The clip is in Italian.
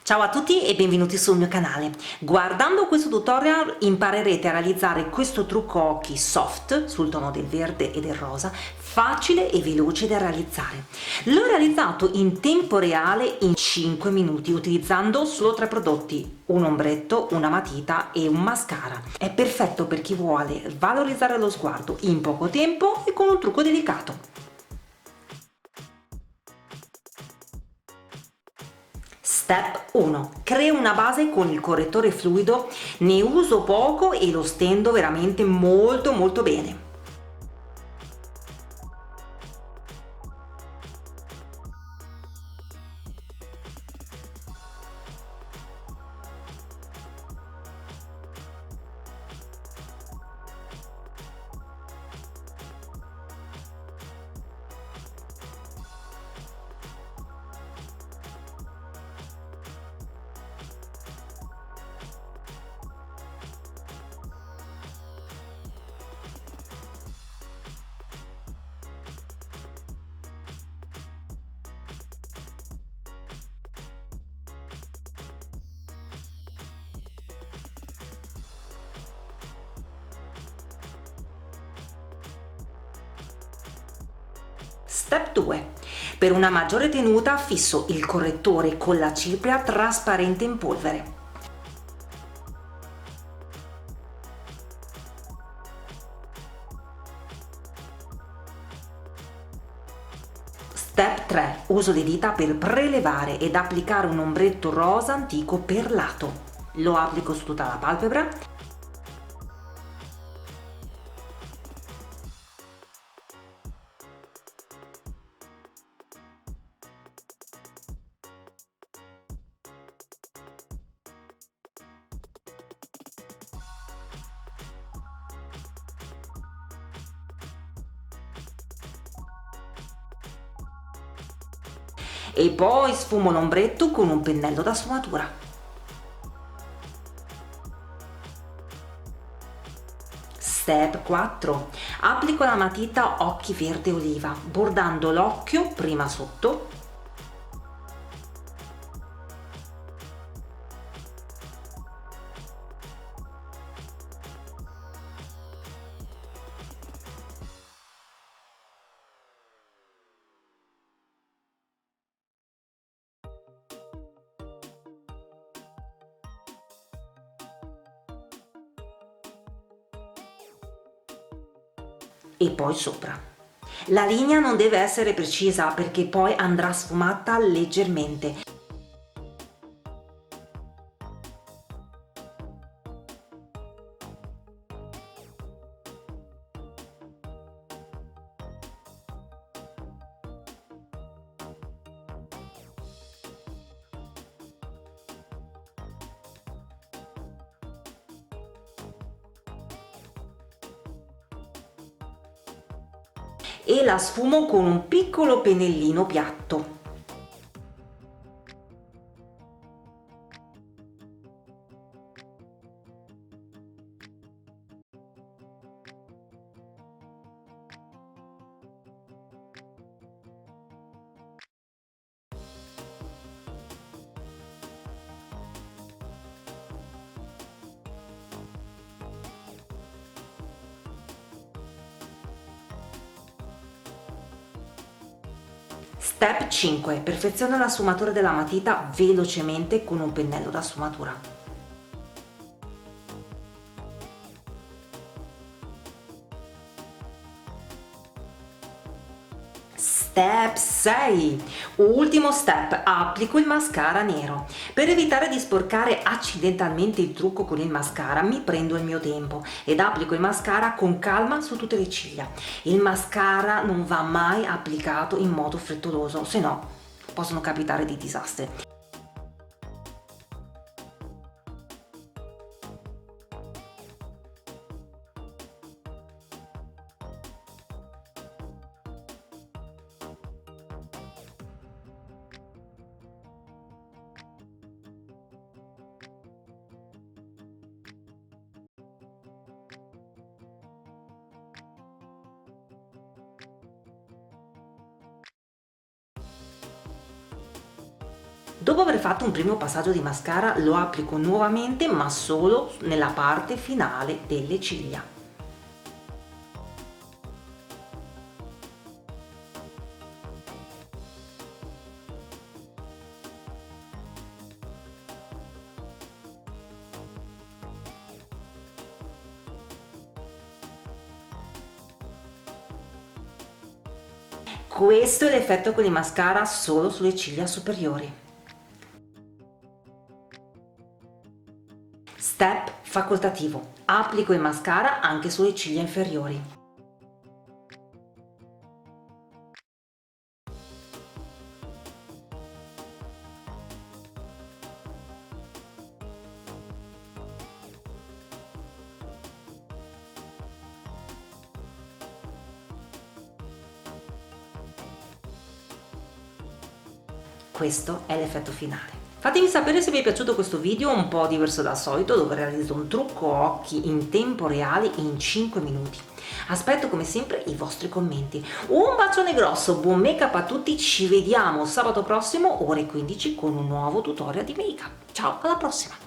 Ciao a tutti e benvenuti sul mio canale. Guardando questo tutorial imparerete a realizzare questo trucco occhi soft sul tono del verde e del rosa, facile e veloce da realizzare. L'ho realizzato in tempo reale in 5 minuti utilizzando solo 3 prodotti, un ombretto, una matita e un mascara. È perfetto per chi vuole valorizzare lo sguardo in poco tempo e con un trucco delicato. Step 1. Creo una base con il correttore fluido, ne uso poco e lo stendo veramente molto bene. Step 2. Per una maggiore tenuta fisso il correttore con la cipria trasparente in polvere. Step 3. Uso le dita per prelevare ed applicare un ombretto rosa antico perlato. Lo applico su tutta la palpebra e poi sfumo l'ombretto con un pennello da sfumatura. Step 4. Applico la matita occhi verde oliva, bordando l'occhio prima sotto e poi sopra. La linea non deve essere precisa perché poi andrà sfumata leggermente. E la sfumo con un piccolo pennellino piatto. Step 5. Perfeziona la sfumatura della matita velocemente con un pennello da sfumatura. Step 6. Ultimo step, applico il mascara nero. Per evitare di sporcare accidentalmente il trucco con il mascara, mi prendo il mio tempo ed applico il mascara con calma su tutte le ciglia. Il mascara non va mai applicato in modo frettoloso, se no possono capitare dei disastri. Dopo aver fatto un primo passaggio di mascara lo applico nuovamente, ma solo nella parte finale delle ciglia. Questo è l'effetto con il mascara solo sulle ciglia superiori. Step facoltativo. Applico il mascara anche sulle ciglia inferiori. Questo è l'effetto finale. Fatemi sapere se vi è piaciuto questo video un po' diverso dal solito, dove realizzo un trucco occhi in tempo reale in 5 minuti. Aspetto come sempre i vostri commenti. Un bacione grosso, buon make up a tutti, ci vediamo sabato prossimo ore 15 con un nuovo tutorial di make up. Ciao, alla prossima!